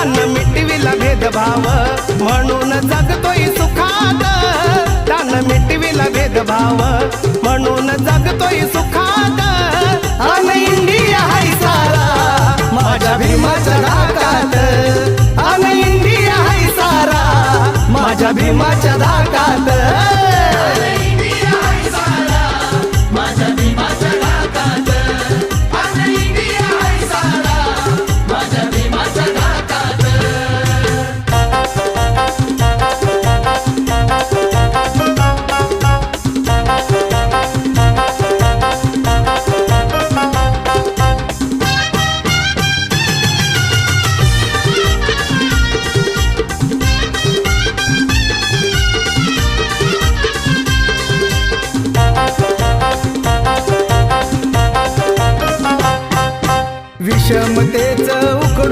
तान मिटविला भेदभाव म्हणून जगतोय सुखात, तान मिटविला भेदभाव म्हणून जगतोय सुखात। अन इंडिया हाय सारा माझ्या भीमाच्या धाकात, अन इंडिया हाय सारा माझ्या भीमाच्या धाकात। विषमते